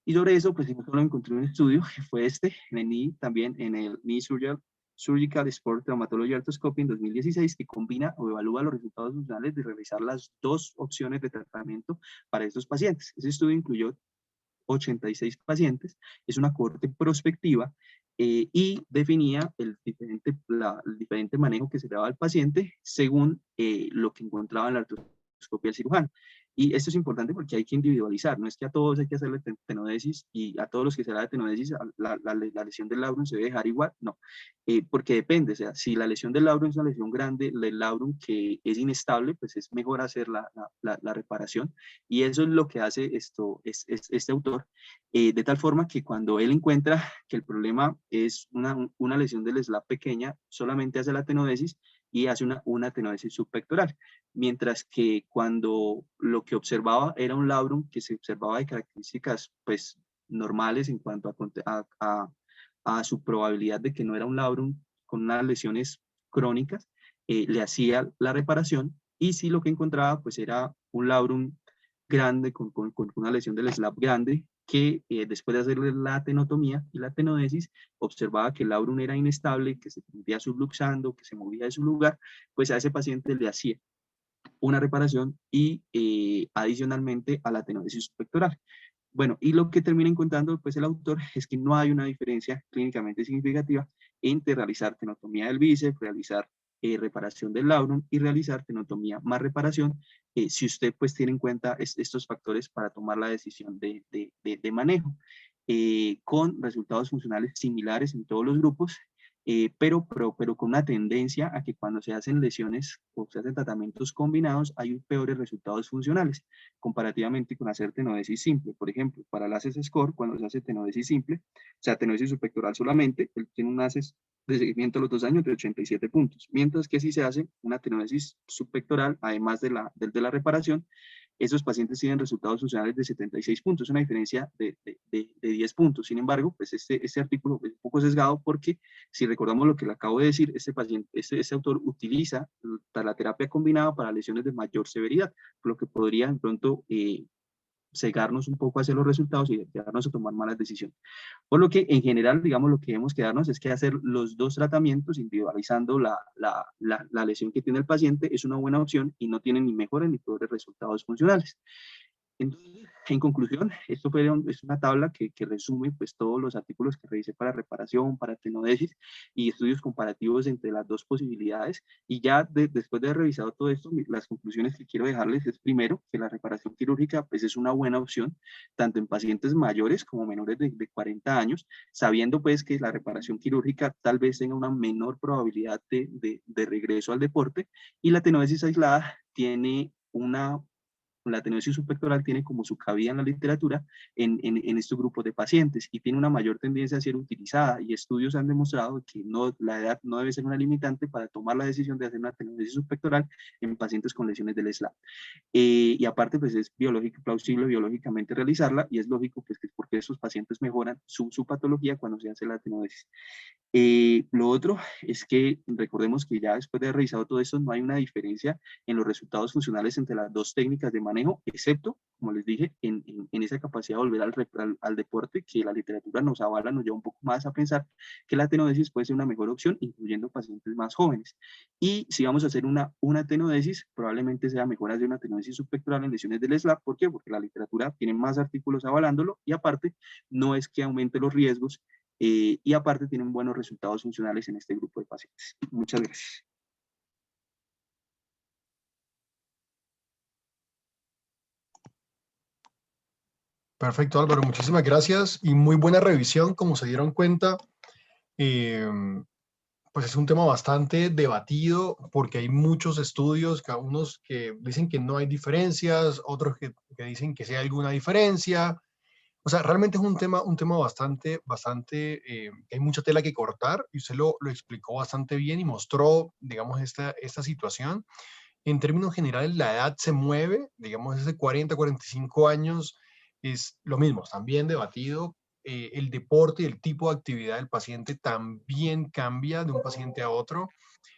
Y sobre eso, pues yo solo encontré un estudio, que fue en el NI, también en el NI Surgical Sport Traumatology Arthroscopy en 2016, que combina o evalúa los resultados funcionales de realizar las dos opciones de tratamiento para estos pacientes. Ese estudio incluyó 86 pacientes, es una cohorte prospectiva, y definía el diferente manejo que se le daba al paciente según lo que encontraba en la artroscopia del cirujano. Y esto es importante porque hay que individualizar, no es que a todos hay que hacerle tenodesis, y a todos los que se le da tenodesis la lesión del labrum se debe dejar igual, no, porque depende, o sea, si la lesión del labrum es una lesión grande, el labrum que es inestable, pues es mejor hacer la reparación, y eso es lo que hace este autor, de tal forma que cuando él encuentra que el problema es una lesión del SLAP pequeña, solamente hace la tenodesis y hace una tenodesis subpectoral, mientras que cuando lo que observaba era un labrum que se observaba de características pues normales en cuanto a su probabilidad de que no era un labrum con unas lesiones crónicas, le hacía la reparación, y si lo que encontraba pues era un labrum grande con una lesión del SLAP grande, que después de hacerle la tenotomía y la tenodesis, observaba que el labrum era inestable, que se sentía subluxando, que se movía de su lugar, pues a ese paciente le hacía una reparación y adicionalmente a la tenodesis subpectoral. Bueno, y lo que termina encontrando pues el autor es que no hay una diferencia clínicamente significativa entre realizar tenotomía del bíceps, realizar reparación del labrum y realizar tenotomía más reparación, si usted pues tiene en cuenta estos factores para tomar la decisión de manejo, con resultados funcionales similares en todos los grupos, pero con una tendencia a que cuando se hacen lesiones o se hacen tratamientos combinados hay peores resultados funcionales comparativamente con hacer tenodesis simple. Por ejemplo, para el ACES score, cuando se hace tenodesis simple, o sea, tenodesis subpectoral solamente, él tiene un ACES de seguimiento a los 2 años de 87 puntos, mientras que si se hace una tenodesis subpectoral, además de la reparación, esos pacientes tienen resultados funcionales de 76 puntos, una diferencia de 10 puntos. Sin embargo, pues este artículo es un poco sesgado porque, si recordamos lo que le acabo de decir, este autor utiliza la terapia combinada para lesiones de mayor severidad, lo que podría de pronto cegarnos un poco hacia los resultados y llevarnos a tomar malas decisiones. Por lo que en general, digamos, lo que debemos quedarnos es que hacer los dos tratamientos individualizando la lesión que tiene el paciente es una buena opción y no tiene ni mejores ni peores resultados funcionales. Entonces, en conclusión, es una tabla que resume pues, todos los artículos que revisé para reparación, para tenodesis y estudios comparativos entre las dos posibilidades. Y ya después de haber revisado todo esto, las conclusiones que quiero dejarles es primero que la reparación quirúrgica pues, es una buena opción, tanto en pacientes mayores como menores de 40 años, sabiendo pues que la reparación quirúrgica tal vez tenga una menor probabilidad de regreso al deporte, y la tenodesis aislada tiene la tenodesis subpectoral tiene como su cabida en la literatura en estos grupos de pacientes y tiene una mayor tendencia a ser utilizada, y estudios han demostrado que la edad no debe ser una limitante para tomar la decisión de hacer una tenodesis subpectoral en pacientes con lesiones del SLAP. Y aparte, pues es plausible biológicamente realizarla, y es lógico pues, que es porque esos pacientes mejoran su patología cuando se hace la tenodesis. Lo otro es que recordemos que ya después de haber revisado todo esto, no hay una diferencia en los resultados funcionales entre las dos técnicas de manejo, excepto, como les dije, en esa capacidad de volver al deporte, que la literatura nos avala, nos lleva un poco más a pensar que la tenodesis puede ser una mejor opción, incluyendo pacientes más jóvenes. Y si vamos a hacer una tenodesis, probablemente sea mejor hacer una tenodesis subpectoral en lesiones del SLAP. ¿Por qué? Porque la literatura tiene más artículos avalándolo, y aparte, no es que aumente los riesgos, y aparte tienen buenos resultados funcionales en este grupo de pacientes. Muchas gracias. Perfecto, Álvaro, muchísimas gracias y muy buena revisión. Como se dieron cuenta, pues es un tema bastante debatido porque hay muchos estudios, unos que dicen que no hay diferencias, otros que dicen que sí hay alguna diferencia. O sea, realmente es un tema bastante, hay mucha tela que cortar, y usted lo explicó bastante bien y mostró, digamos, esta situación. En términos generales, la edad se mueve, digamos, desde 40 a 45 años es lo mismo, también debatido. El deporte y el tipo de actividad del paciente también cambia de un paciente a otro.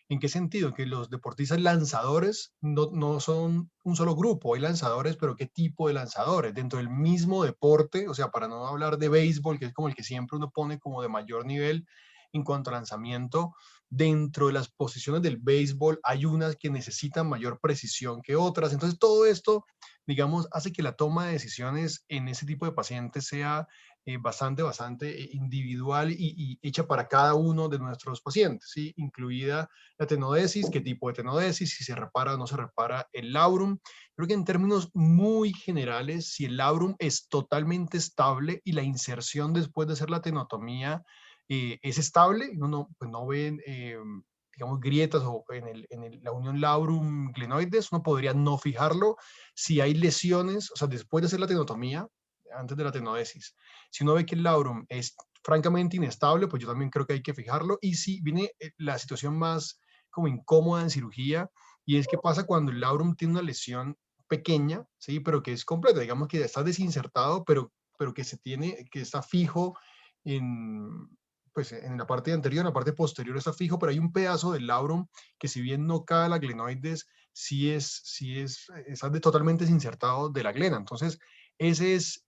¿En qué sentido? Que los deportistas lanzadores no son un solo grupo, hay lanzadores, pero ¿qué tipo de lanzadores? Dentro del mismo deporte, o sea, para no hablar de béisbol, que es como el que siempre uno pone como de mayor nivel en cuanto a lanzamiento, dentro de las posiciones del béisbol hay unas que necesitan mayor precisión que otras. Entonces, todo esto, digamos, hace que la toma de decisiones en ese tipo de pacientes sea bastante individual y hecha para cada uno de nuestros pacientes, ¿sí? Incluida la tenodesis, qué tipo de tenodesis, si se repara o no se repara el labrum. Creo que en términos muy generales, si el labrum es totalmente estable y la inserción después de hacer la tenotomía es estable, pues no ven, digamos, grietas o la unión labrum-glenoides, uno podría no fijarlo. Si hay lesiones, o sea, después de hacer la tenotomía, antes de la tenodesis, si uno ve que el labrum es francamente inestable, pues yo también creo que hay que fijarlo. Y si viene la situación más como incómoda en cirugía, y es que pasa cuando el labrum tiene una lesión pequeña, ¿sí? Pero que es completa, digamos que está desinsertado, pero que está fijo en, pues, en la parte anterior, en la parte posterior está fijo, pero hay un pedazo del labrum que, si bien no cae la glenoides, está totalmente desinsertado de la glena. Entonces, ese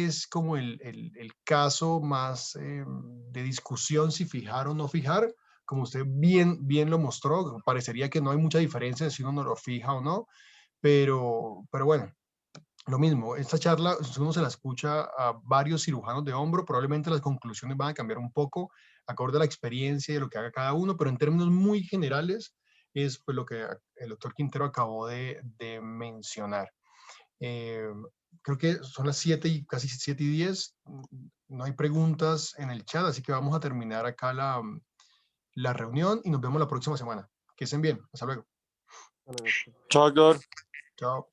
es como el caso más de discusión, si fijar o no fijar. Como usted bien lo mostró, parecería que no hay mucha diferencia si uno no lo fija o no, pero bueno, lo mismo, esta charla, si uno se la escucha a varios cirujanos de hombro, probablemente las conclusiones van a cambiar un poco, acorde a la experiencia y lo que haga cada uno, pero en términos muy generales es pues lo que el doctor Quintero acabó de mencionar. Eh, Creo que son las 7 y casi 7:10. No hay preguntas en el chat, así que vamos a terminar acá la reunión y nos vemos la próxima semana. Que estén bien. Hasta luego. Chao, doctor. Chao.